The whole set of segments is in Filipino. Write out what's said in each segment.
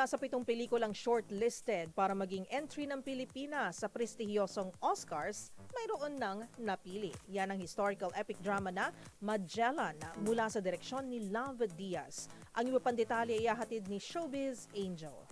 sa 7 pelikulang shortlisted para maging entry ng Pilipinas sa prestihiyosong Oscars, mayroon ng napili. Yan ang historical epic drama na Magellan mula sa direksyon ni Love Diaz. Ang iba pang detalye ay ihahatid ni Showbiz Angel.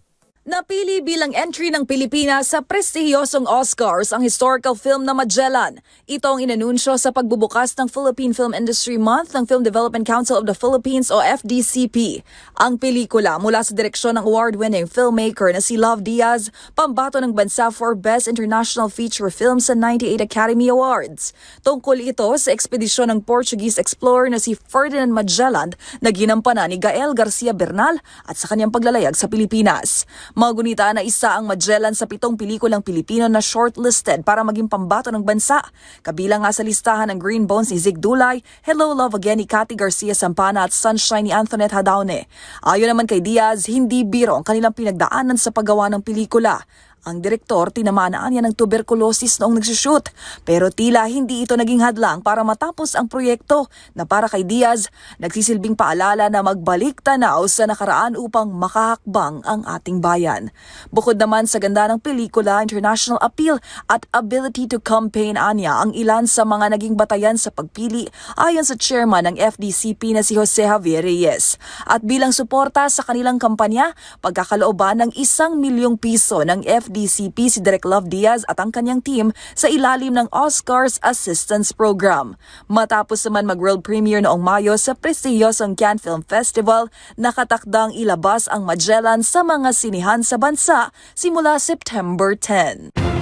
Napili bilang entry ng Pilipinas sa prestihiyosong Oscars ang historical film na Magellan. Ito ang inanunsyo sa pagbubukas ng Philippine Film Industry Month ng Film Development Council of the Philippines o FDCP. Ang pelikula mula sa direksyon ng award-winning filmmaker na si Love Diaz, pambato ng bansa for Best International Feature Film sa 98 Academy Awards. Tungkol ito sa ekspedisyon ng Portuguese explorer na si Ferdinand Magellan na ginampanan ni Gael Garcia Bernal at sa kanyang paglalayag sa Pilipinas. Magunita na isa ang Magellan sa 7 pelikulang Pilipino na shortlisted para maging pambato ng bansa. Kabilang nga sa listahan ng Green Bones ni Zig Dulay, Hello Love Again ni Cathy Garcia Sampana at Sunshine ni Antoinette Hadaune. Ayon naman kay Diaz, hindi biro ang kanilang pinagdaanan sa paggawa ng pelikula. Ang direktor, tinamanaan niya ng tuberculosis noong nagsushoot, pero tila hindi ito naging hadlang para matapos ang proyekto na para kay Diaz, nagsisilbing paalala na magbalik tanaw sa nakaraan upang makahakbang ang ating bayan. Bukod naman sa ganda ng pelikula, international appeal at ability to campaign anya ang ilan sa mga naging batayan sa pagpili ayon sa chairman ng FDCP na si Jose Javier Reyes. At bilang suporta sa kanilang kampanya, pagkakalooban ng 1 milyong piso ng FDCP si Direk Love Diaz at ang kanyang team sa ilalim ng Oscars Assistance Program. Matapos naman mag-world premiere noong Mayo sa prestihiyosong Cannes Film Festival, nakatakdang ilabas ang Magellan sa mga sinihan sa bansa simula September 10.